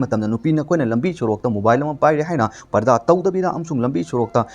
मतमदा नुपीना कोइना लंबी सोरोक्ता मोबाइल अमा पाइरे हाइना पर्दा तौदबिदा अमसुंग लंबी सोरोक्ता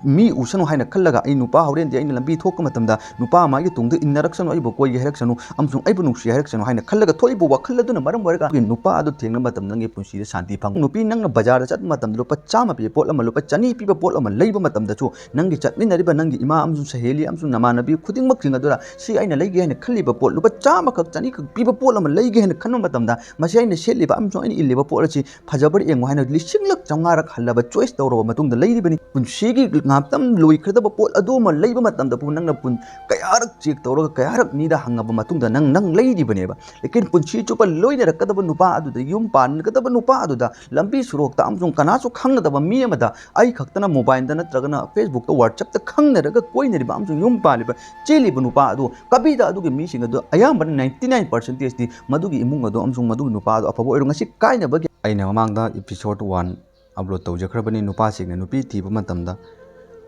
मी उसनु हाइना खल्लगा आई नुपा हौरेन दे लंबी थोक मतमदा नुपा मागी तुंग इनरक्सनु आई बकोय हेरक्सनु अमसुंग आई नुसी हेरक्सनु हाइना खल्लगा थोइबो वखल अदुना मरम वरगा नुपा अदु थेंगना मतम नंगे पुंसी शांति फंग नुपी नंग बाजार चत मतम लुपा चामा पि पोट अमा लुपा चनी पि पोट अमा लैब मतम दछु नंगी चटमिनरिबा नंगी इमा अमसुंग सहेली अमसुंग नमानबी खुदिंग मक जिंगदुरा सी आइना लैगे हाइना खल्लिबा पोट लुपा चामा खक चनी खक पि पोट अमा लैगे हाइना खन मतमदा मसे आइना सेलिबा अमसुंग आइना इल्लिबा पोट अछि फजबर एंगो हाइना लिसिंगलक चंगारक हल्लबा चॉइस तौरबा मतुंग लैरिबनी पुंसीगी नापतम लोई खदबा पोट अदोमा लैबा मतम द नंगना पुन कयारक चेक तौरगा कयारक मीदा हंगबा मतुंग द नंग लैरिबनेबा लेकिन पुंसी चुपा लोइना रकदबा नुपा अदुदा युम पानगदबा नुपा अदुदा लंबी सुरोक्ता अमसुंग कनासु खंगदबा मी अमदा आई खक्तना मोबाइल द नत्रगना फेसबुक द व्हाट्सएप द खंगनरगा कोइनरिबा अमसुंग युम पालिबा चेलिबा नुपा अदु कबिदा अदुगे मीसिंग अदु अयामबन 99% दी मदुगी इमुंग अदु अमसुंग मदुगी नुपा अदु अफबो ओइरो ngasi काइनबगे आइना ममांगदा एपिसोड 1 अपलोड तौजखरबनी नुपा सिंगना नुपी थीबा मतमदा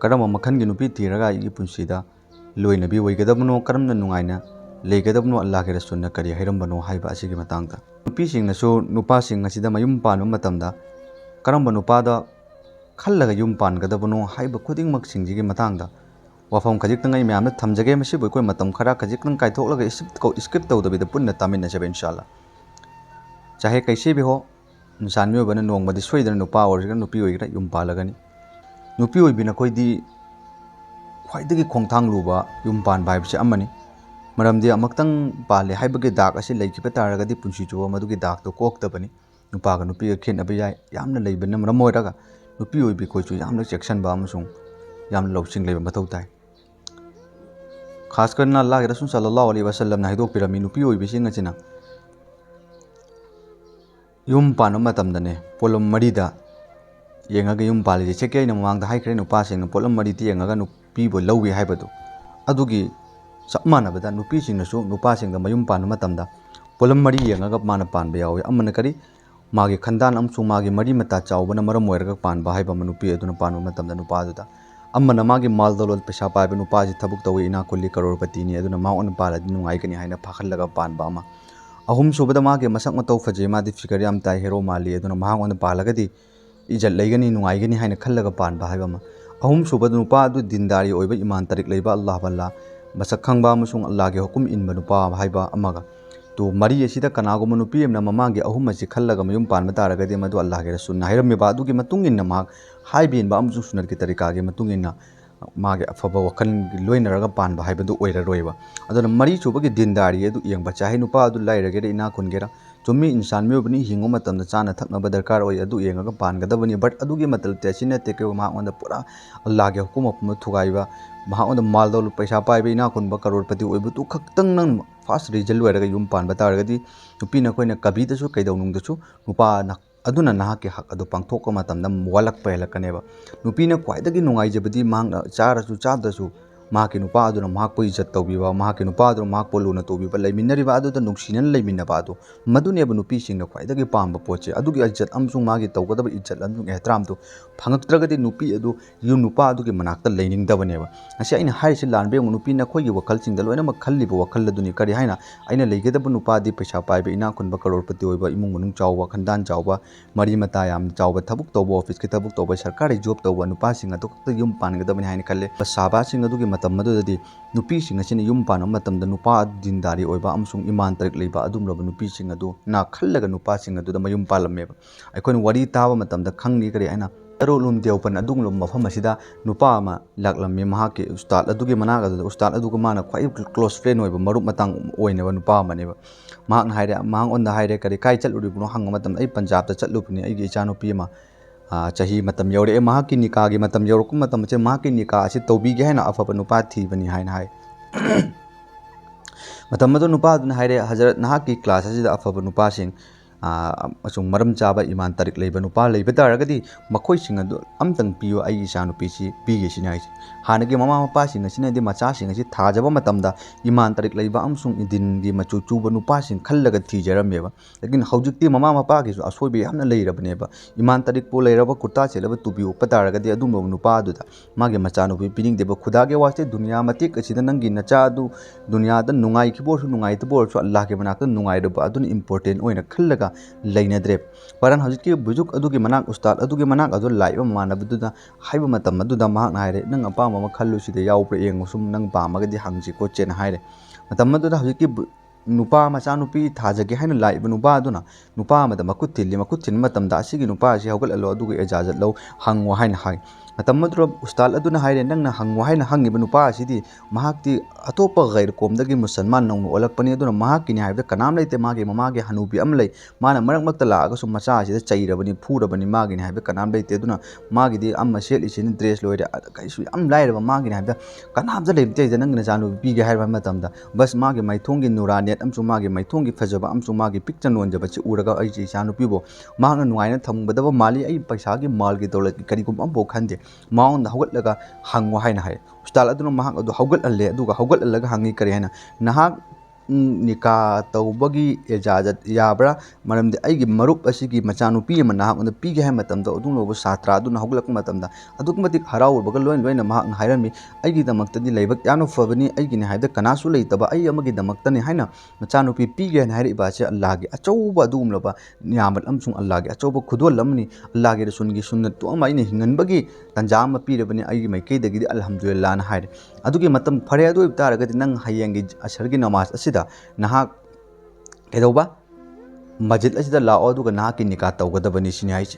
करम मखनगी नुपी थीरगा आई पुंसीदा लोइनबी ओइगदबनो करमना नुंगाइना लेगदबनो अल्लाह के रसूलना करी हैरमबनो हाइबा असिगी मतंगदा नुपी सिंगनासु नुपा सिंग असिदा मयुम पानबा मतमदा करमबा नुपादा खल्लगा युम पानगदबनो हाइबा खुदिंगमक सिंजिगी मतंगदा वाफम खजिक्तंग आई म्यामना थमजगे मसि बोइकोय मतम खरा खजिक्तंग काइथोकलगा स्किप तौदबिदा पुन्ना तामिनजबे इंशाल्लाह चाहे कैसे भी हो इंसान में बना नोंगमदि सोइदन नुपा ओरगा नुपी ओइगरा युम पालगनी नुपी ओइबिना कोइदि ख्वाइदगी खोंथांग लुबा युम पान बाइबसे अमनी मरमदि अमक्तंग पाले हाइबगे दाग असे लैखिबा तारगदि पुंसी चुबा मदुगी दाग तो कोक्तबनी नुपागा नुपीगा खेनबा याय यामना लैबना मरम ओइरगा नुपी ओइबि कोइचु यामना चेक्सनबा अमसुंग यामना लौसिंग लैबा मथौ ताय खास करना अल्लाह के रसूल सल्लल्लाहु अलैहि वसल्लम ना हिदोक पिरमी नुपी ओइबिसिंग अचिना युम पान मतमदने पोलम मरीदा येंगागा युम पालिजे चेके न ममांगदा हाइखरे नुपासिंग पोलम मरीदी येंगागा नुपीबो लौगे हाइबदो अदुगी सबमानबदा नुपीसिंगनसु नुपासिंगदा मयुम पान मतमदा पोलम मरी येंगागा माना पानबा यावे अमना करी मागे खंदान अमसु मागे मरी मता चावबना मरम ओइरगा पानबा हाइबा नुपी अदुना पान मतमदा नुपादुदा अमना मागे माल दौलत पैसा पाइबा नुपाजी थबुक तवे इना कुल्ली करोड़पतिनी अदुना माओन पालदि नुंगाइगनी हाइना फाखलगा पानबा अमा अहुम सुबदा मागे मसक मतौ फजे मादि फिगर याम ताइ हेरो माली अदुना महांगोन पालगदी इज्जत लैगनी नुंगाइगनी हाइना खल्लगा पानबा हाइबा अहुम सुबद नुपा अदु दिनदारी ओइबा ईमान तरिक लैबा अल्लाह बल्ला मसक खंबा अमसुंग अल्लाह के हुकुम इनबा नुपा हाइबा अमगा तो मरी असिदा कनागुम नुपी एमना ममांगे अहुम असि खल्लगा मयुम पानबा तारगदि मदु अल्लाह के रसूल हाइरमेबा अदुगी मतुंग इन्ना माग हाइबेनबा अमसुंग सुनत के तरीका के मतुंग इन्ना मागे अफबा वखल लोइनरगा पानबा हाइबदु ओइररोइबा अदुना मरी सुबगी दिनदारी अदु येंबा चाहे नुपा अदु लाइरगे इना खुनगेरा चुम्मी इंसान में बनी हिंगो मतम चाना थकनब दरकार ओय अदु येंगा पानगदबनी बट अदुगी मतलब तेसिने तेके मांगोंद पूरा अल्लाह के हुकुम अपम थुगाइबा मांगोंद माल दौल पैसा पाइबा इना खुनबा करोड़पति ओइबु तु खक्तंग नंग फास्ट रिजल्ट ओइरगा युम पानबा तारगदी नुपी नखोइना कबिदसु कैदौनुंगदसु नुपा अदुना नाहा के हक अदु पांगथोक मतमदा वालक पहलकनेबा नुपीना ख्वाइदगी नुंगाइजबदी मांग चारसु चादसु माके नुपा अदुना माकपो इज्जत तौबिबा माके नुपा अदु माकपो लुना तौबिबा लैमिनरिबा अदुदा नुंसिनन लैमिनबा अदु मदुनेबा नुपीसिंगना ख्वाइदगी पांबा पोचे अदुगी इज्जत अमसुंग मागे तौगदबा इज्जत अमसुंग एहतराम तो फंगक्त्रगदी नुपी अदु यु नुपा अदुगी मनाक्ता लैनिंगदबनेबा असे आइना हाइसे लानबे नुपी नखोइगी वखलसिंगदा लोइनमक खल्लिबा वखल अदुनि करी हाइना आइना लैगदबा नुपादी पैसा पाइबा इना खुनबा करोड़पति ओइबा इमुंग मनुंग चावबा खंदान चावबा मरी मता याम चावबा थबुक तौबा ऑफिस के थबुक तौबा सरकारी जॉब तौबा नुपासिंग अदु युम पानगदबनि हाइना खल्ले साबासिंग अदुगी मतम मदुददी नुपीसिंग असिना युम पान मतमदा नुपा दिनदारी ओइबा अमसुंग ईमान तरिक लैबा अदुमलबा नुपीसिंग अदु ना खल्लगा नुपासिंग अदुदा मयुम पालमेबा अखोइन वरी ताबा मतमदा खंगनी करी आइना तरोलुम देवपन अदुंगलम मफम असिदा नुपा अमा लागलम्मे महाके उस्ताद अदुगी मनागा उस्ताद अदुगा माना ख्वाइ क्लोज फ्रेंड ओइबा मरुप मतंग ओइनेबा नुपा अमनेबा महांग हाइरे महांग ओंदा हाइरे करी काइ चलुरिबनो हंग मतम आई पंजाब ता चलुपनि आइगी इचानुपी अमा चाही मतम यौरे महाकी निकागी मतम यौरकु मतम चे महाकी निका असे तौबीगे हैना अफबा नुपा थीबनि हाइना हाइ मतम मदु नुपा दुन हाइरे हजरत नहाकी क्लास असिदा अफबा नुपासिंग असुंग मरम चाबा ईमान तरिक लैबा नुपा लैबा तारगदी मखोइसिंग अदु अमतंग पियो आई इचानुपीसी पीगेसिना हाइसे हानगे ममा मपासिंग असिनादि मचासिंग असी थाजबा मतमदा ईमान तरिक लैबा अमसुंग दिनगी मचु चुबा नुपासिंग खल्लगा थीजरमेबा लेकिन हौजिक्ति ममा मपागिसु असोइबे यामना लैरबनेबा ईमान तरिक पो लैरबा कुर्ता सेलबा तुबी उपा तारगदी अदुम नुपा अदुदा मागे मचानुपी पिनिंगदेबा खुदागे वास्ते दुनिया मतिक असिदा नंगी नचा अदु दुनियादा नुंगाइखिबोरसु नुंगाइतबोरसु अल्लाह के मनाक्ता नुंगाइरबा अदुन इंपोर्टेंट ओइना खल्लगा लेनद्रे परन हजिकी बुजुक अदुगी मनाक उस्ताद अदुगी मनाक अदु लाइबा मानबदुदा हाइबा मतम अदुदा महाक हाइरे नंग अपाम अमा खल्लुसिदे याउप्र येंगुसुम नंग पामगदि हंगसि कोचेन हाइरे मतम अदुदा हजिकी नुपा मचा नुपी थाजगे हाइना लाइबा नुपा अदुना नुपा अमदा मकुत थिन मतमदा असिगी नुपा असि हौगललो अदुगी एजाजत लो हंगो हाइना हाइ मतम अदुरा उस्ताद अदुना हाइरे नंगना हंगो हाइना हंगिबा नुपा असिदि महाक्ति अतोपा गैर कोमदगी मुसलमान नौनु ओलकपनि अदुना महाक्किनि हाइबदा कनाम लेते मागे ममागे हनुबी अम लै माना मरक मक्ता लागासु मचा असिदा चैरबनि फुरबनि मागिनि हाइबदा कनाम लेते अदुना मागिदि अम्मा सेलिसिनि ड्रेस लोइरे कैसु याम लाइरबा मागिनि हाइबदा कनामजा लेबते इदा नंगना जानु पीगे हाइबा मतमदा बस मागे मैथोंगी नुरानियत अमसु मागे मैथोंगी फजबा अमसु मागे पिक्चर नोंजबा छि उरगा अइजि जानु पीबो मागना नुआइना थमगदबा माली अइ पैसागी मालगी दौलत करिगुम अम्बो खंदे माउन हौगलगा हंगो हाइना हाइ उस्ताद अदुना महाक अदु हौगलले अदुगा हौगललगा हंगी करि हाइना नहाक निका तौबगी एजाजत याब्रा मरमदे अइगी मरुप असिगी मचानुपी अमा नहाक उन पीगे हाइ मतमदा अदुन लोबो सात्रा अदुना हौगलक मतमदा अदुकमति हराउबगा लोइन लोइन महाक हाइरमी अइगी दमक्तदि लेबक यानो फबनी अइगिनि हाइदा कनासु लेतबा अइ अमगी दमक्तनि हाइना मचानुपी पीगे हाइना हाइरिबासे अल्लाहगी अचौबा अदुमलबा नियामत अमसुंग अल्लाहगी अचौबा खुदोल अमनि अल्लाहगी रसुलगी सुन्नत तो अमा इने हिंगनबगी तंजा अमा पीरबनि अइगी मैकेदगिदि अल्हम्दुलिल्लाह ना हाइरे अदुगी मतम फरे अदु इबतारगदि नंग हयेंगी असरगी नमाज असिदा नहाक केदौबा मस्जिद असिदा लाओ अदुगा नहाकी निका तौगदबनि सिनि हाइसे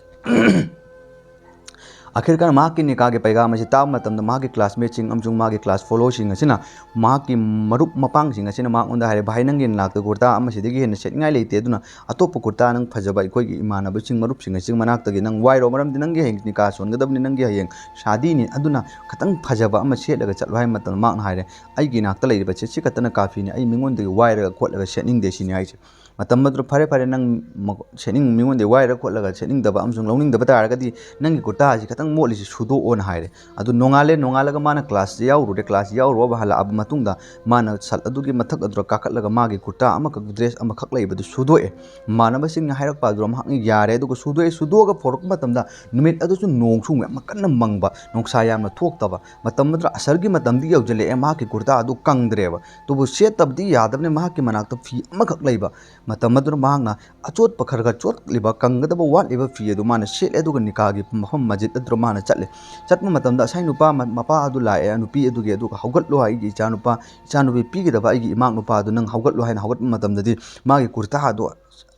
आखिरकार माकी निकागे पैगाम असी ताब मतमदा माकी क्लासमेट सिंग अमसुंग माकी क्लास फोलो सिंग असिना माकी मरुप मपांग सिंग असिना मांगोंदा हारे भाई नंगी नाकत कुर्ता अमसिदगी हेन सेटनगाय लेते अदुना अतोप कुर्ता नंग फजबा अखोइगी इमानब सिंग मरुप सिंग असिंग मनाक्तगी नंग वाइरो मरमदि नंगी हेंग निका सोनगदबनि नंगी हयेंग शादी नि अदुना खतंग फजबा अम सेटलगा चलो हाय मतम मांग हारे अइगी नाकत लेरिबा से खतन काफी नि अइ मिंगोंदगी वाइरगा खोटलगा सेटनिंग दे सिनि हाइसे मतम मद्र फरे फरे नंग सेनिंग मिंगोंदे वाइरगा खोटलगा सेटनिंग दबा अमसुंग लौनिंग दबा तारगदि नंगी कुर्ता असी खतंग मोलिसि सुदो ओन हाइरे अदु नोंगालेगा माना क्लास याउरुदे क्लास याउरुबा हाला अब मतुंगदा माना सल अदुगी मथक अदुरा काखतलगा मागी कुर्ता अमक ड्रेस अमखक लैबदु सुदोए मानबसिंग हाइरक पादुरा महक यारे अदुगा सुदोए सुदोगा फोरक मतमदा नुमित अदुसु नोंसु यम कन्न मंगबा नोंसा यामना थोक्तबा मतम मद्र असरगी मतमदी यौजले ए माकी कुर्ता अदु कंगद्रेबा तुबु सेतबदी यादबने माकी मनाक्त फी अमखक लैबा मतम मद्र महकना अचोत पखरगा चोत लिबा कंगदबा वाट लिबा फी अदु माना सेट अदुगा निकागी मफम मस्जिद अदुरा माना चले चत्म मतमदा साइ नुपा मपा अदु लाए नुपी अदुगे अदुगा हौगतलो हाइगी इचानुपी पीगदबा अइगी इमाक नुपा अदु नंग हौगतलो हाइना हौगत मतमददि मागी कुर्ता अदु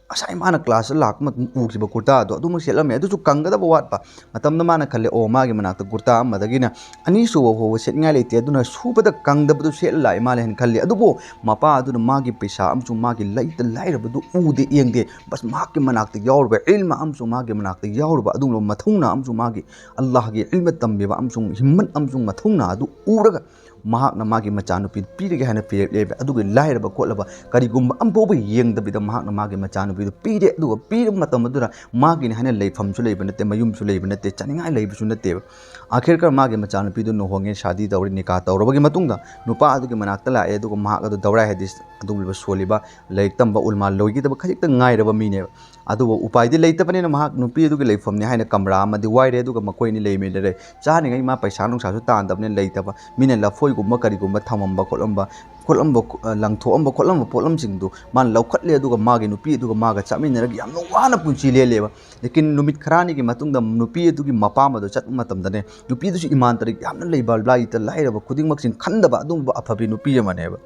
असai mana class lak mat ukiba kurta do adu musela me adu chu kangada ba wat pa matam na mana khalle o ma gi mana ta kurta madagina ani su ho set ngai lete aduna su bada kangda bu sel lai ma len khalle adu bo mapa adu ma gi paisa am chu ma gi lai ta lai ra bu u de yeng de bas ma ki mana ta yaur ba ilma am chu ma gi mana ta yaur ba adu lo mathungna am chu ma gi allah gi ilma tambe ba am chu himmat am chu mathungna adu uraga mahakna magi machanupi pire ge hana pire lebe aduge lairaba kotlaba karigum ambo ba yengdabida mahakna magi machanupi pire aduga pire matam adura magi ne hana leifam chu leiba nate mayum chu leiba nate chaningai leiba chu nate akhirkar magi machanupi du no honge shadi dawri nikah tawrabagi matungda nupa aduge manakta la aduga mahak adu dawra hadis adugulba soliba leiktamba ulma loigi daba khajikta ngairaba mine adu upai di leitabane mahak nupi aduge leifam ne hana kamra amadi waire aduga makoi ni leime dere chani ngai ma paisa nung sa su tan dabne leitaba mine la foi gumba karigumba thamamba kolamba langthoamba kolamba polam singdu man laukat le aduga magi nupi aduga maga chaminaragi yamno wana punchi leleba lekin numit kharani gi matungda nupi adugi mapama do chat matamdane nupi du iman tarik yamna leibal blai ta lairaba khuding maksin khandaba adungba aphabi nupi amaneba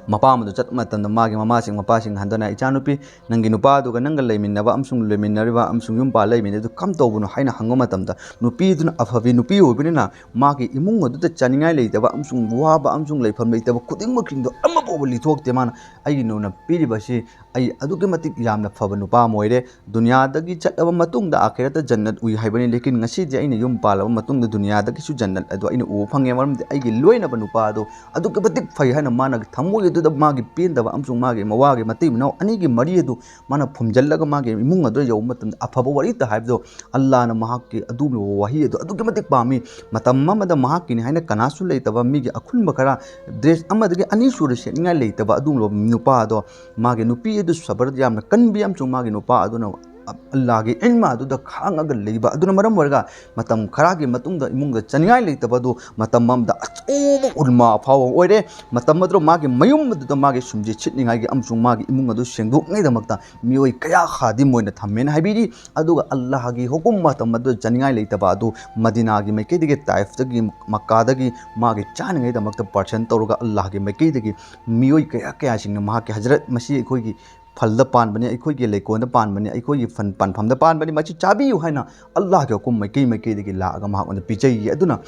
mapam do chat matanda magi mama sing mapa sing handana ichanupi nangi nupa duga nanga leiminaba amsung leiminariba amsung yum pa leimine du kam tawbuno haina hango matamda nupi duna afavi nupi obinina magi imung adu ta chaningai leitaba amsung waba amsung leifam leitaba kuding makring do amma bobli thokte mana ai nona piri basi ai aduge matik yamna phaba nupa moire dunya dagi chataba matungda akhirata jannat ui haibani lekin ngasi je aina yum palaba matungda dunya dagi su jannat adu aina u phange maram ai gi loina ba nupa adu aduge batik phai haina mana thamoi adu magi pendaba amsung magi mawagi mati no anigi mari adu mana phumjallaga magi imung adu yau matam afaba wari ta haibdo allah na mahakki adu wahi adu aduge matik pami matam mamada mahakki ni haina kanasu leitaba migi akhun bakara dress amadagi ani sura se ninga leitaba adu lo nupa ado magi nupi adu sabar yamna kanbi amsung magi nupa adu na अल्लाह की इल्मा अदुदा खांगा लेबा अदुना मरम वर्गा मतम खरागी मतुंगदा इमुंगदा चनिगाई लेतबदु मतम ममदा अचूब उल्मा फाव ओइरे मतम मद्रो मागी मयुम अदुदा मागी सुमजे छिटनिगाई गी अमसुंग मागी इमुंग अदु सेंगदोकनै दमक्ता मियोय कया खादिम ओइना थम्मेन हाइबिरी अदुगा अल्लाह की हुकुम मतम अदु चनिगाई लेतबा अदु मदीना की मैकेदिगे ताइफ दगी मक्कादगी मागी चानिगाई दमक्ता पर्सन तौरगा अल्लाह की मैकेदिगे मियोय कया कया सिंगना मागी हजरत मसी अखोयगी फल पानबने अखोयगी लेकोन पानबने अखोयगी फन पानफम पानबने मची चाबियु हाइना अल्लाह के हुकुम मैकेदगी लागा महाक पिजई अदुना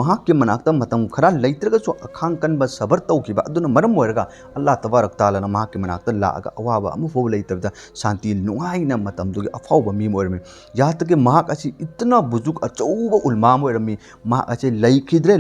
महाक के मनाक्ता मतम खरा लेत्रगसु अखांग कनबा सबर तौकिबा अदुना मरम ओइरगा अल्लाह तबारक ताला महाक के मनाक्ता लागा अवाबा अमुफो लेतबदा शांति नुगाइना मतम दुगी अफाउबा मी ओइरमी यात के महाक असी इतना बुजुक अचौबा उलमाम ओइरमी महाक असी लेखिद्रे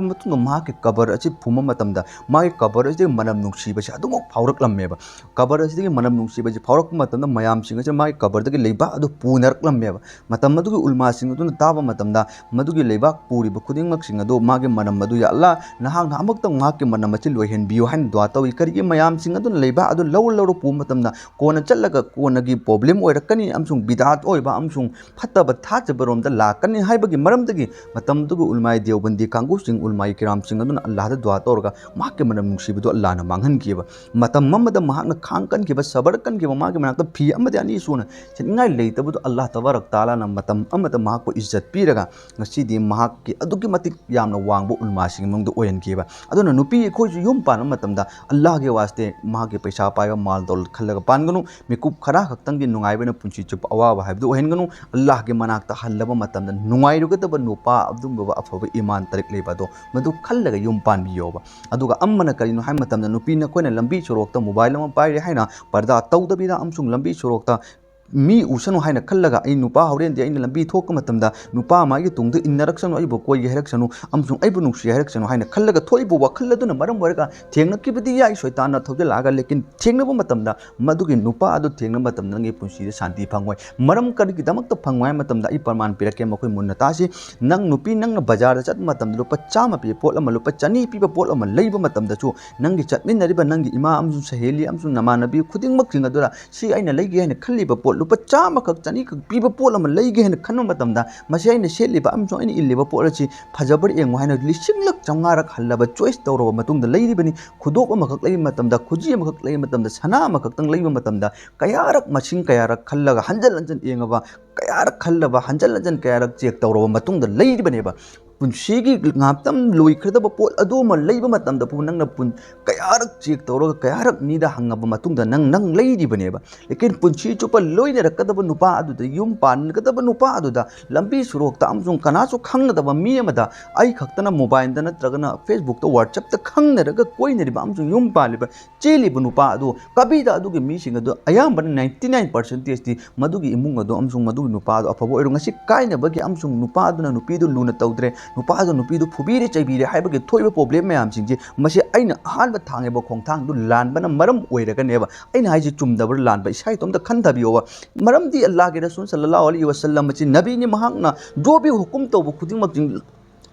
मतुंग महाक के कबर असी फुमा मतमदा मागे कबर असी मनम नुक्सीबसे अदुमक फाउरकलमेबा कबर असी मनम नुक्सीबसे फाउरक मतमदा मयाम सिंग असी मागे कबरदगी लेबा अदु पुनरकलमेबा मतम मदुगी उलमा सिंग अदुना ताबा मतमदा मदुगी लेबा पुरिबा खुदिंगमक सिंग अदु मागे मनम मदु या अल्लाह नहांग अमक्ता महाक के मनम असी लोइहनबियो हाइन दुआ तौई करिगे मयाम सिंग अदुना लेबा अदु लौ पु मतमदा कोना चल्लगा कोनगी प्रॉब्लम ओइरकनी अमसुंग बिदात ओइबा अमसुंग फत्तबा थाजबरोमदा लाकनी हाइबगी मरमदगी मतमदुगी उलमाई देवबंदी कांगु सिंग उलमाई किराम सिंग अदुना अल्लाह दा दुआ तौरगा महाक के मनम नुक्सीबदु अल्लाह ना मांगहनकीबा मतम ममदा महाकना खांगकनकीबा सबरकनकीबा मागे मनाक्ता फी अमदि अनि सुना सेनिंगाई लेतबदु अल्लाह तबारक ताला ना मतम अमदा महाकको इज्जत पीरगा ngasidi mahak ki aduki matik yamna wangbo ulma sing mungdu oyenkiba aduna nupi khoi yum pan matamda allah ge waste mahak ge paisa paiba mal dol khallaga panganu mikup khara khaktang gi nungai bena punchi chup awa habdu ohenganu allah ge manak ta hallaba matamda nungai rugataba nupa abdum baba afoba iman tarik leba do madu khallaga yum pan biyoba aduga ammana karino hai matamda nupi na koina lambi chorokta mobile ma paire haina parda tawdabida amsung lambi chorokta मी उसनो हाइना खल्लगा आई नुपा हौरेन दे आइना लंबी थोक मतमदा नुपा मागी तुंगद इनरक्सनो आइबो कोई हेरक्सनो अमसुंग आइबो नुक्सी हेरक्सनो हाइना खल्लगा थोइबो वखल्लदुना मरम वरगा थेंगनकिबदी याई शैतान थौजलागा लेकिन थेंगनबो मतमदा मदुगी नुपा अदु थेंगन मतमदा नंगे पुंसी शांति फंगोय मरम करगी दमक त फंगवाय मतमदा ई प्रमाण पिरके मखोय मुन्ना तासी नंग नुपी नंग बाजार चत मतमदा रुपा 100 पि पोट अमा रुपा 200 पिबा पोट अमा लेबा मतमदा छु नंगी चटमिनरिबा नंगी इमा अमसु सहेली अमसु नमानबी खुदिंगमक सिंगदुरा सी आइना लेगे हाइना खल्लिबा पोट रुपा 100 चनी पीब पोल अमा लेगे हेन खन मतमदा मसे आइना सेलिबा अमसु आइना इल्लिबा पोल अछि फजबर एंगो हाइना लिसिंगलक चंगारक हल्लबा चोइस तौरबा मतुंगदा लेरिबनी खुदोक अमखक लेइ मतमदा खुजी अमखक लेइ मतमदा सना अमखक लेइ मतमदा कयारक मसिंग कयारक खल्लगा हंजल हंजल एंगबा कयारक खल्लबा हंजल हंजल कयारक check तौरबा मतुंगदा लेरिबनेबा पुंसीगी ngaaptam loikhradaba pot adoma leiba matamda pu nangna pun kayarak chek tawraga kayarak nida hangaba matungda nang leiribaneba lekin punsi chupa loina rakadaba nupa aduda yum pan kadaba nupa aduda lambi surokta amsung kanasu khangdaba mi amada ai khaktana mobile da natragana facebook ta whatsapp ta khangnaraga koinariba amsung yum paliba cheliba nupa adu kabida adugi mi singa adu ayambana 99% ti madugi imung adu amsung madugi nupa adu afabo oiru ngasi kaina bagi amsung nupa aduna nupi du luna tawdre नुपादो नुपीदो फुबीरे चैबीरे हाइबगे थोइबा problem मयाम सिंजे मसे आइना अहानबा थांगेबा खोंथांग दु लानबना मरम ओइरगनेबा आइना हाइजे चुमदबर लानबा इसाइ तोमदा खनथबियोबा मरमदी अल्लाह के रसूल सल्लल्लाहु अलैहि वसल्लम मचे नबी नि महांगना जो भी हुकुम तोबो खुदिंगमक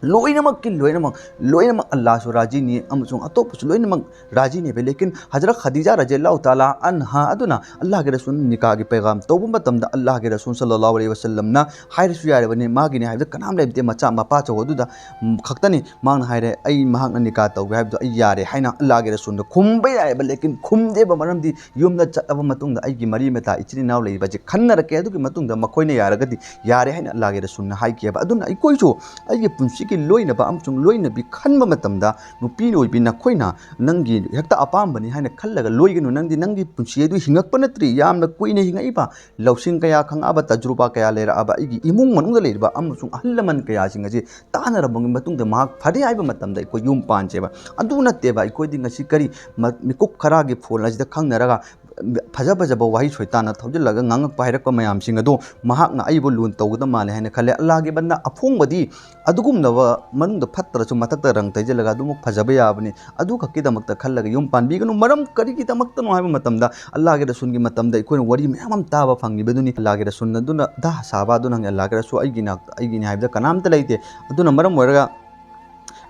लोइनमक लोइनमक अल्लाह सु राजी नि अमसुंग अतोपसु लोइनमक राजी ने बे लेकिन हजरत खदीजा रज़ियल्लाहु ताला अन्हा अदुना अल्लाह के रसूल निकाह के पैगाम तौबु मतमदा अल्लाह के रसूल सल्लल्लाहु अलैहि वसल्लम ना हाइरसु यारेबने मागी ने हाइबदा कनाम लेबते मचा मपा चौदुदा खक्तनी मांग हाइरे आई महांग निकाह तौबे हाइबदो आई यारे हाइना अल्लाह के रसूल खुमबे यारेबा लेकिन खुमदेबा मरमदी युमदा चतबा मतुंगदा आईगी मरी मेता इचिनि नाव लेबा जे खन्नरके अदुगी मतुंगदा मखोइने यारगदी यारे हाइना अल्लाह के रसूल ना हाइकेबा अदुना आई कोइसो आईगी पुंसी लोइनबा अमसुंग लोइनबी खनबा मतमदा नुपी लोइबी नखोइना नंगी हेक्ता अपामबनी हाइना खल्लगा लोइगनु नंदी नंगी पुंसी दु हिंगकप नत्रि यामना कुइने हिंगइबा लौसिंग कया खंगाबा तजुर्बा कया लेराबा इगी इमुंग मनुंगदा लेरबा अमसुंग अहल्लमन कया सिंगजे तानरबंग मतुंगदा महाक फदे आइबा मतमदा को युम पांचेबा अदु नत्तेबा इकोइदि ngasi करी मिकुप खरागे फोन अजिदा खंगनरगा फजा फजब वही सोइताना थौजलगा ngang पाइरक मयाम सिंग अदो महाकना आइबो लुन तौगदा माले हाइना खले अल्लाह के बंदा अफोंगबदी अदुगुमनबा मनुंगदा फत्तरसु मतकता रंग तैजलगा दुमुक फजबा याबनी अदु खक्किदमक्ता खल्लगा युम पानबीगनु मरम करिगिदमक्ता नो हाइबा मतमदा अल्लाह के रसूल की मतमदा इकोइन वरी मयाम ताबा फंगिबदुनी अल्लाह के रसूल नदुना दा साबा दुना अल्लाह के रसूल आइगिना हाइबदा कनामता लैते अदुना मरम वरगा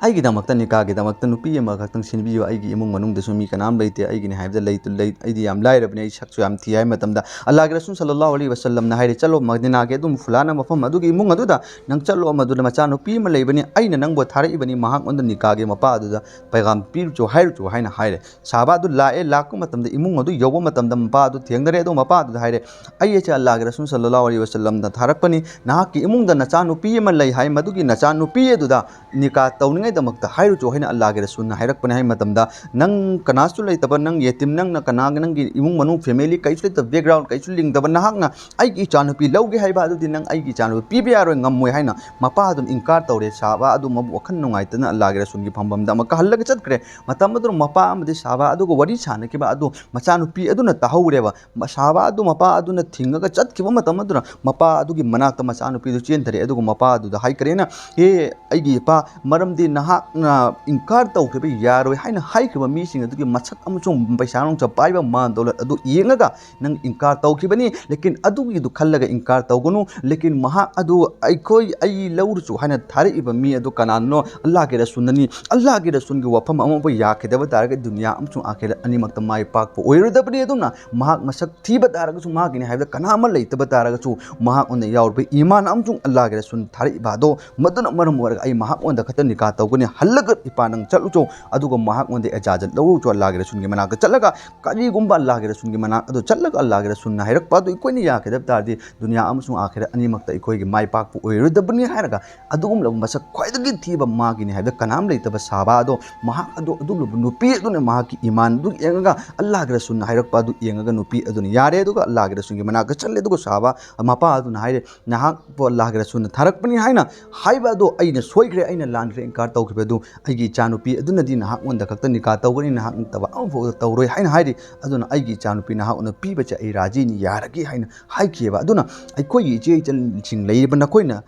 ꯑꯩꯒꯤꯗꯃꯛꯇ ꯅꯤꯀꯥꯒꯤꯗꯃꯛꯇ ꯅꯨꯄꯤ ꯑꯃꯈꯛꯇꯪ ꯁꯤꯟꯕꯤꯌꯨ ꯑꯩꯒꯤ ꯏꯃꯨꯡ ꯃꯅꯨꯡꯗꯁꯨ ꯃꯤ ꯀꯅꯥꯝ ꯂꯩꯇꯦ ꯑꯩꯒꯤꯅꯤ ꯍꯥꯏꯕꯗ ꯑꯩꯗꯤ ꯌꯥꯝ ꯂꯥꯏꯔꯕꯅꯤ ꯑꯩ ꯁꯛꯁꯨ ꯌꯥꯝ ꯊꯤ ꯍꯥꯏ ꯃꯇꯝꯗ ꯑꯜꯂꯥꯍꯒꯤ ꯔꯁꯨꯜ ꯁꯜꯂꯜꯂꯥꯍु ꯑꯂꯩꯍꯤ ꯋꯁꯜꯂꯝꯅ ꯍꯥꯏꯔꯦ ꯆꯠꯂꯣ ꯃꯗꯤꯅꯥꯒꯤ ꯑꯗꯨꯝ ꯐꯨꯂꯥꯅ ꯃꯐꯝ ꯑꯗꯨꯒꯤ ꯏꯃꯨꯡ ꯑꯗꯨꯗ ꯅꯪ ꯆꯠꯂꯣ ꯃꯗꯨꯗ ꯃꯆꯥꯅꯨꯄꯤ ꯑꯃ ꯂꯩꯕꯅꯤ ꯑꯩꯅ ꯅꯪꯕꯨ ꯊꯥꯔꯛꯏꯕꯅꯤ ꯃꯍꯥꯛꯉꯣꯟꯗ ꯅꯤꯀꯥꯒꯤ ꯃꯄꯥ ꯑꯗꯨꯗ ꯄꯩꯒꯥꯝ ꯄꯤꯔꯨꯆꯣ ꯍꯥꯏꯔꯨꯆꯣ ꯍꯥꯏꯅ ꯍꯥꯏꯔꯦ ꯁꯥꯍꯥꯕꯥ ꯑꯗꯨ ꯂꯥꯛꯄ ꯃꯇꯝꯗ ꯏꯃꯨꯡ ꯑꯗꯨ ꯌꯧꯕ ꯃꯇꯝꯗ ꯃꯄꯥ ꯑꯗꯨ ꯊꯦꯡꯅꯔꯦ ꯑꯗꯨ ꯃꯄꯥ ꯑꯗꯨꯗ ꯍꯥꯏꯔꯦ ꯑꯩ ꯑꯁꯦ ꯑꯜꯂꯥꯍꯒꯤ ꯔꯁꯨꯜ ꯁꯜꯂꯜꯂꯥꯍु ꯑꯂꯩꯍꯤ ꯋꯁꯜꯂꯝꯅ ꯊꯥꯔꯛꯄꯅꯤ ꯅꯍꯥꯛꯀꯤ ꯏꯃꯨꯡꯗ ꯅꯆꯥꯅꯨꯄꯤ ꯑꯃ ꯂꯩ ꯍꯥꯏ ꯃꯗꯨꯒꯤ ꯅꯆꯥꯅꯨꯄꯤ ꯑꯗꯨꯗ ꯅꯤꯀꯥ ꯇꯧꯅꯤꯡꯉꯥꯏꯗꯃꯛꯇ ꯍꯥꯏꯔꯨꯆꯣ ꯍꯥꯏꯅ ꯑꯜꯂꯥꯍꯒꯤ ꯔꯁꯨꯜꯅ ꯍꯥꯏꯔꯛꯄꯅꯤ ꯍꯥꯏ ꯃꯇꯝꯗ ꯅꯪ ꯀꯅꯥꯁꯨ ꯂꯩꯇꯕ ꯅꯪ ꯌꯦꯇꯤꯝ ꯅꯪꯅ ꯀꯅꯥꯒ ꯅꯪꯒꯤ ꯏꯃꯨꯡ ꯃꯅꯨꯡ ꯐꯦꯃꯤꯂꯤ ꯀꯩꯁꯨ ꯂꯩꯇꯕ ꯕꯦꯛꯒ꯭ꯔꯥꯎꯟ ꯀꯩꯁꯨ ꯂꯤꯡꯗꯕ ꯅꯍꯥꯛꯅ ꯑꯩꯒꯤ ꯏꯆꯥꯅꯨꯄꯤ ꯂꯧꯒꯦ ꯍꯥꯏꯕ ꯑꯗꯨꯗꯤ ꯅꯪ ꯑꯩꯒꯤ ꯏꯆꯥꯅꯨꯄꯤ ꯄꯤꯕ ꯌꯥꯔꯣꯏ ꯉꯝꯃꯣꯏ ꯍꯥꯏꯅ ꯃꯄꯥ ꯑꯗꯨꯅ ꯏꯟꯀꯥꯔ ꯇꯧꯔꯦ ꯁꯥꯍꯥꯕꯥ ꯑꯗꯨ ꯃꯕꯨ ꯋꯥꯈꯜ ꯅꯨꯡꯉꯥꯏꯇꯅ ꯑꯜꯂꯥꯍꯒꯤ ꯔꯁꯨꯜꯒꯤ ꯐꯝꯐꯝꯗ ꯑꯃꯨꯛꯀ ꯍꯜꯂꯒ ꯆꯠꯈ꯭ꯔꯦ ꯃꯇꯝ ꯑꯗꯨꯗ ꯃꯄꯥ ꯑꯃꯗꯤ ꯁꯥꯍꯥꯕꯥ ꯑꯗꯨꯒ ꯋꯥꯔꯤ ꯁꯥꯟꯅꯈꯤꯕ ꯑꯗꯨ ꯃꯆꯥꯅꯨꯄꯤ ꯑꯗꯨꯅ ꯇꯥꯍꯧꯔꯦꯕ ꯁꯥꯍꯥꯕꯥ ꯑꯗꯨ ꯃꯄꯥ ꯑꯗꯨꯅ ꯊꯤꯡꯉꯒ ꯆꯠꯈꯤꯕ ꯃꯇꯝ ꯑꯗꯨꯅ ꯃꯄꯥ ꯑꯗꯨꯒꯤ ꯃꯅꯥꯛꯇ ꯃꯆꯥꯅꯨꯄꯤꯗꯨ ꯆꯦꯟꯊꯔꯛꯑꯦ ꯑꯗꯨꯒ ꯃꯄꯥ ꯑꯗꯨꯗ ꯍꯥꯏꯈ꯭ꯔꯦꯅ ꯑꯩꯒꯤ ꯏꯄꯥ ꯃꯔꯝꯗꯤ ꯅꯍꯥꯛꯅ ꯏꯟꯀꯥꯔ ꯇꯧꯈꯤꯕ ꯌꯥꯔꯣꯏ ꯍꯥꯏꯅ ꯍꯥꯏꯈꯤꯕ ꯃꯤꯁꯤꯡ ꯑꯗꯨꯒꯤ ꯃꯁꯛ ꯑꯃꯁꯨꯡ ꯄꯩꯁꯥ ꯅꯨꯡꯁꯥ ꯄꯥꯏꯕ ꯃꯥꯟ ꯗꯧꯂꯠ ꯑꯗꯨ ꯌꯦꯡꯉꯒ ꯅꯪ ꯏꯟꯀꯥꯔ ꯇꯧꯈꯤꯕꯅꯤ ꯂꯦꯀꯤꯟ ꯑꯗꯨꯒꯤꯗꯨ ꯈꯜꯂꯒ ꯏꯟꯀꯥꯔ ꯇꯧꯒꯅꯨ ꯂꯦꯀꯤꯟ ꯃꯍꯥꯛ ꯑꯗꯨ ꯑꯩ ꯂꯧꯔꯨꯆꯨ ꯍꯥꯏꯅ ꯊꯥꯔꯛꯏꯕ ꯃꯤ ꯑꯗꯨ ꯀꯅꯥꯅꯣ ꯑꯜꯂꯥꯍꯒꯤ ꯔꯁꯨꯜꯅꯅꯤ ꯑꯜꯂꯥꯍꯒꯤ ꯔꯁꯨꯜꯒꯤ ꯋꯥꯐꯝ ꯑꯃꯕꯨ ꯌꯥꯈꯤꯗꯕ ꯇꯥꯔꯒꯗꯤ ꯗꯨꯅꯤꯌꯥ ꯑꯃꯁꯨꯡ ꯑꯥꯈꯤꯔꯥꯠ ꯑꯅꯤꯃꯛꯇ ꯃꯥꯏ ꯄꯥꯛꯄ ꯑꯣꯏꯔꯣꯏꯗꯕꯅꯤ ꯑꯗꯨꯅ ꯃꯍꯥꯛ ꯃꯁꯛ ꯊꯤꯕ ꯇꯥꯔꯒꯁꯨ ꯃꯍꯥꯛꯀꯤꯅꯤ ꯍꯥꯏꯕꯗ ꯀꯅꯥ ꯑꯃ ꯂꯩꯇꯕ ꯇꯥꯔꯒꯁꯨ ꯃꯍꯥꯛꯉꯣꯟꯗ ꯌꯥꯎꯔꯤꯕ ꯏꯃꯥꯟ ꯑꯃꯁꯨꯡ ꯑꯜꯂꯥꯍꯒꯤ ꯔꯁꯨꯜ ꯊꯥꯔꯛꯏꯕ ꯑꯗꯣ ꯃꯗꯨꯅ ꯃꯔꯝ ꯑꯣꯏꯔꯒ ꯑꯩ ꯃꯍꯥꯛꯉꯣꯟꯗ ꯈꯛꯇ ꯅꯤꯀꯥ ꯇꯧꯒꯅꯤ ꯍꯜꯂꯒ ꯏꯄꯥ ꯅꯪ ꯆꯠꯂꯨꯆꯣ ꯑꯗꯨꯒ ꯃꯍꯥꯛꯉꯣꯟꯗ ꯏꯖꯥꯖꯠ ꯂꯧꯔꯨꯆꯣ ꯑꯜꯂꯥꯍꯒꯤ ꯔꯁꯨꯜꯒꯤ ꯃꯅꯥꯛꯇ ꯆꯠꯂꯒ ꯀꯔꯤꯒꯨꯝꯕ ꯑꯜꯂꯥꯍꯒꯤ ꯔꯁꯨꯜꯒꯤ ꯃꯅꯥꯛ ꯑꯗꯨ ꯆꯠꯂꯒ ꯑꯜꯂꯥꯍꯒꯤ ꯔꯁꯨꯜꯅ ꯍꯥꯏꯔꯛꯄ ꯑꯗꯨ ꯑꯩꯈꯣꯏꯅ ꯌꯥꯈꯤꯗꯕ ꯇꯥꯔꯗꯤ ꯗꯨꯅꯤꯌꯥ ꯑꯃꯁꯨꯡ ꯑꯥꯈꯤꯔꯥꯠ ꯑꯅꯤꯃꯛꯇ ꯑꯩꯈꯣꯏꯒꯤ ꯃꯥꯏ ꯄꯥꯛꯄ ꯑꯣꯏꯔꯣꯏꯗꯕꯅꯤ ꯍꯥꯏꯔꯒ ꯑꯗꯨꯒꯨꯝꯂꯕ ꯃꯁꯛ ꯈ꯭ꯋꯥꯏꯗꯒꯤ ꯊꯤꯕ ꯃꯥꯒꯤꯅꯤ ꯍꯥꯏꯕꯗ ꯀꯅꯥꯝ ꯂꯩꯇꯕ ꯁꯥꯍꯥꯕꯥ ꯑꯗꯣ ꯃꯍꯥꯛ ꯑꯗꯨ ꯑꯗꯨꯒꯨꯝꯂꯕ ꯅꯨꯄꯤ ꯑꯗꯨꯅ ꯃꯍꯥꯛꯀꯤ ꯏꯃꯥꯟꯗꯨ ꯌꯦꯡꯉꯒ ꯑꯜꯂꯥꯍꯒꯤ ꯔꯁꯨꯜꯅ ꯍꯥꯏꯔꯛꯄ ꯑꯗꯨ ꯌꯦꯡꯉꯒ ꯅꯨꯄꯤ ꯑꯗꯨꯅ ꯌꯥꯔꯦ ꯑꯗꯨꯒ ꯑꯜꯂꯥꯍꯒꯤ ꯔꯁꯨꯜꯒꯤ ꯃꯅꯥꯛꯇ ꯆꯠꯂꯦ ꯑꯗꯨꯒ ꯁꯥꯍꯥꯕꯥ ꯃꯄꯥ ꯑꯗꯨꯅ ꯍꯥꯏꯔꯦ ꯅꯍꯥꯛꯄꯨ ꯑꯜꯂꯥꯍꯒꯤ ꯔꯁꯨꯜꯅ ꯊꯥꯔꯛꯄꯅꯤ ꯍꯥꯏꯅ ꯍꯥꯏꯕ ꯑꯗꯣ ꯑꯩꯅ ꯁꯣꯏꯈ꯭ꯔꯦ ꯑꯩꯅ ꯂꯥꯟꯈ꯭ꯔꯦ ꯏꯟꯀꯥꯔ ꯇꯧꯈꯤꯕ ꯑꯗꯨ ꯑꯩꯒꯤ ꯏꯆꯥꯅꯨꯄꯤ ꯑꯗꯨꯅꯗꯤ ꯅꯍꯥꯛꯉꯣꯟꯗ ꯈꯛꯇ ꯅꯤꯀꯥ ꯇꯧꯒꯅꯤ ꯅꯍꯥꯛ ꯅꯠꯇꯕ ꯑꯃꯐꯥꯎ ꯇꯧꯔꯣꯏ ꯍꯥꯏꯅ ꯍꯥꯏꯔꯤ ꯑꯗꯨꯅ ꯑꯩꯒꯤ ꯏꯆꯥꯅꯨꯄꯤ ꯅꯍꯥꯛꯉꯣꯟꯗ ꯄꯤꯕꯁꯦ ꯑꯩ ꯔꯥꯖꯤꯅꯤ ꯌꯥꯔꯒꯦ ꯍꯥꯏꯅ ꯍꯥꯏꯈꯤꯑꯕ ꯑꯗꯨꯅ ꯑꯩꯈꯣꯏꯒꯤ ꯏꯆꯦ ꯏꯆꯜꯁꯤꯡ ꯂꯩꯔꯤꯕ ꯅꯈꯣꯏꯅ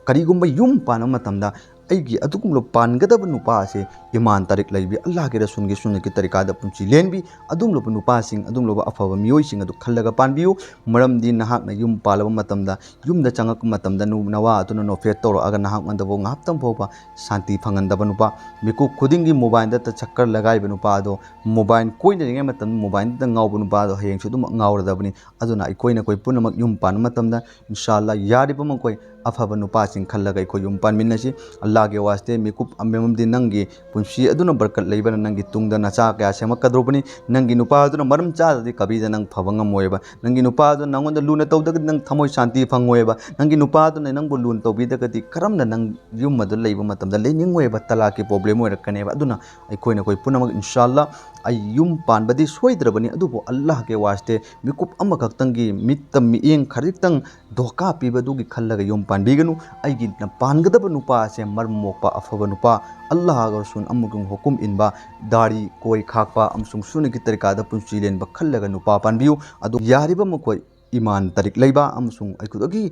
ꯀꯔꯤꯒꯨꯝꯕ ꯌꯨꯝ ꯄꯥꯟꯕ ꯃꯇꯝꯗ ꯑꯩꯒꯤ ꯑꯗꯨꯒꯨꯝꯂꯕ ꯄꯥꯟꯒꯗꯕ ꯅꯨꯄꯥ ꯑꯁꯦ ꯏꯃꯥꯟ ꯇꯥꯔꯤꯛ ꯂꯩꯕꯤ ꯑꯜꯂꯥꯍꯒꯤ ꯔꯁꯨꯜꯒꯤ ꯁꯨꯟꯅꯒꯤ ꯇꯔꯤꯀꯥꯗ ꯄꯨꯟꯁꯤ ꯂꯦꯟꯕꯤ ꯑꯗꯨꯒꯨꯝꯂꯕ ꯅꯨꯄꯥꯁꯤꯡ ꯑꯗꯨꯒꯨꯝꯂꯕ ꯑꯐꯕ ꯃꯤꯑꯣꯏꯁꯤꯡ ꯑꯗꯨ ꯈꯜꯂꯒ ꯄꯥꯟꯕꯤꯌꯨ ꯃꯔꯝꯗꯤ ꯅꯍꯥꯛꯅ ꯌꯨꯝ ꯄꯥꯜꯂꯕ ꯃꯇꯝꯗ ꯌꯨꯝꯗ ꯆꯪꯉꯛꯄ ꯃꯇꯝꯗ ꯅꯋꯥ ꯑꯗꯨꯅ ꯅꯣꯐꯦꯠ ꯇꯧꯔꯛꯑꯒ ꯅꯍꯥꯛꯉꯣꯟꯗꯐꯥꯎ ꯉꯥꯏꯍꯥꯛꯇꯪ ꯐꯥꯎꯕ ꯁꯥꯟꯇꯤ ꯐꯪꯍꯟꯗꯕ ꯅꯨꯄꯥ ꯃꯤꯀꯨꯞ ꯈꯨꯗꯤꯡꯒꯤ ꯃꯣꯕꯥꯏꯜꯗ ꯆꯛꯀꯔ ꯂꯒꯥꯏꯕ ꯅꯨꯄꯥ ꯑꯗꯣ ꯃꯣꯕꯥꯏꯜ ꯀꯣꯏꯅꯔꯤꯉꯩ ꯃꯇꯝꯗ ꯃꯣꯕꯥꯏꯜꯗ ꯉꯥꯎꯕ ꯅꯨꯄꯥ ꯑꯗꯣ ꯍꯌꯦꯡꯁꯨ ꯑꯗꯨꯃꯛ ꯉꯥꯎꯔꯗꯕꯅꯤ ꯑꯗꯨꯅ ꯑꯩꯈꯣꯏ ꯄꯨꯝꯅꯃꯛ ꯌꯨꯝ ꯄꯥꯟꯕ ꯃꯇꯝꯗ ꯏꯟꯁꯥꯜꯂꯥ ꯌꯥꯔꯤꯕ ꯃꯈꯩ ꯑꯐꯕ ꯅꯨꯄꯥꯁꯤꯡ ꯈꯜꯂꯒ ꯑꯩꯈꯣꯏ ꯌꯨꯝ ꯄꯥꯟꯃꯤꯟꯅꯁꯤ ꯑꯜꯂꯥꯍꯒꯤ ꯋꯥꯁꯇꯦ ꯃꯤꯀꯨꯞ ꯑꯃꯃꯝꯗꯤ ꯅꯪꯒꯤ ꯄꯨꯟꯁꯤ ꯑꯗꯨꯅ ꯕꯔꯀꯠ ꯂꯩꯕꯅ ꯅꯪꯒꯤ ꯇꯨꯡꯗ ꯅꯆꯥ ꯀꯌꯥ ꯁꯦꯝꯃꯛꯀꯗꯧꯕꯅꯤ ꯅꯪꯒꯤ ꯅꯨꯄꯥ ꯑꯗꯨꯅ ꯃꯔꯝ ꯆꯥꯗ꯭ꯔꯗꯤ ꯀꯕꯤꯗ ꯅꯪ ꯐꯕ ꯉꯝꯃꯣꯏꯕ ꯅꯪꯒꯤ ꯅꯨꯄꯥ ꯑꯗꯨꯅ ꯅꯪꯉꯣꯟꯗ ꯂꯨꯅ ꯇꯧꯗ꯭ꯔꯒꯗꯤ ꯅꯪ ꯊꯃꯣꯏ ꯁꯥꯟꯇꯤ ꯐꯪꯉꯣꯏꯕ ꯅꯪꯒꯤ ꯅꯨꯄꯥ ꯑꯗꯨꯅ ꯅꯪꯕꯨ ꯂꯨꯅ ꯇꯧꯕꯤꯗ꯭ꯔꯒꯗꯤ ꯀꯔꯝꯅ ꯅꯪ ꯌꯨꯝ ꯑꯗꯨ ꯂꯩꯕ ꯃꯇꯝꯗ ꯂꯩꯅꯤꯡꯉꯣꯏꯕ ꯇꯂꯥꯛꯀꯤ ꯄ꯭ꯔꯣꯕ꯭ꯂꯦꯝ ꯑꯣꯏꯔꯛꯀꯅꯦꯕ ꯑꯗꯨꯅ ꯑꯩꯈꯣꯏ ꯄꯨꯝꯅꯃꯛ ꯏꯟꯁꯥꯜꯂꯥ ꯑꯩ ꯌꯨꯝ ꯄꯥꯟꯕꯗꯤ ꯁꯣꯏꯗ꯭ꯔꯕꯅꯤ ꯑꯗꯨꯕꯨ ꯑꯜꯂꯥꯍꯒꯤ ꯋꯥꯁꯇꯦ ꯃꯤꯀꯨꯞ ꯑꯃꯈꯛꯇꯪꯒꯤ ꯃꯤꯠꯇ ꯃꯤꯠꯌꯦꯡ ꯈꯖꯤꯛꯇꯪ ꯙꯣꯀꯥ ꯄꯤꯕꯗꯨꯒꯤ ꯈꯜꯂꯒ ꯌꯨꯝ ꯄꯥꯟꯕꯤꯒꯅꯨ ꯑꯩꯒꯤꯅ ꯄꯥꯟꯒꯗꯕ ꯅꯨꯄꯥ ꯑꯁꯦ ꯃꯔꯝ ꯃꯣꯛꯄ ꯑꯐꯕ ꯅꯨꯄꯥ ꯑꯜꯂꯥꯍꯒ ꯔꯁꯨꯜ ꯑꯃꯁꯨꯡ ꯍꯨꯀꯨꯝ inba dari koi khakpa amsung suniki tarikada punchi lenba khallaga nupa panbiu adu yariba mokoi iman tarik leiba amsung aikudagi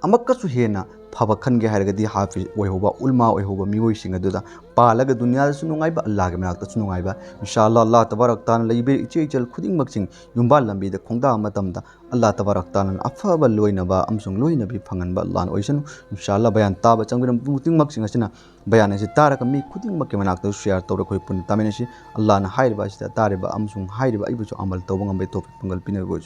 amakkasu hena phaba khange hairagadi hafiz oihoba ulma oihoba mioi sing aduda palaga dunya su nungaiba allah ge manakta su nungaiba inshallah allah tabarak taala leibe iche ichel khuding maksing yumbal lambi da khongda matamda allah tabarak taala afaba loinaba amsung loinabi phanganba allah oisan inshallah bayan taba changbiram muting maksing asina bayan ase taraka mi khuding mak ke manakta share tawra khoi pun taminasi allah na hairiba asida tariba amsung hairiba ibuchu amal tawba ngambe topic pangal pinago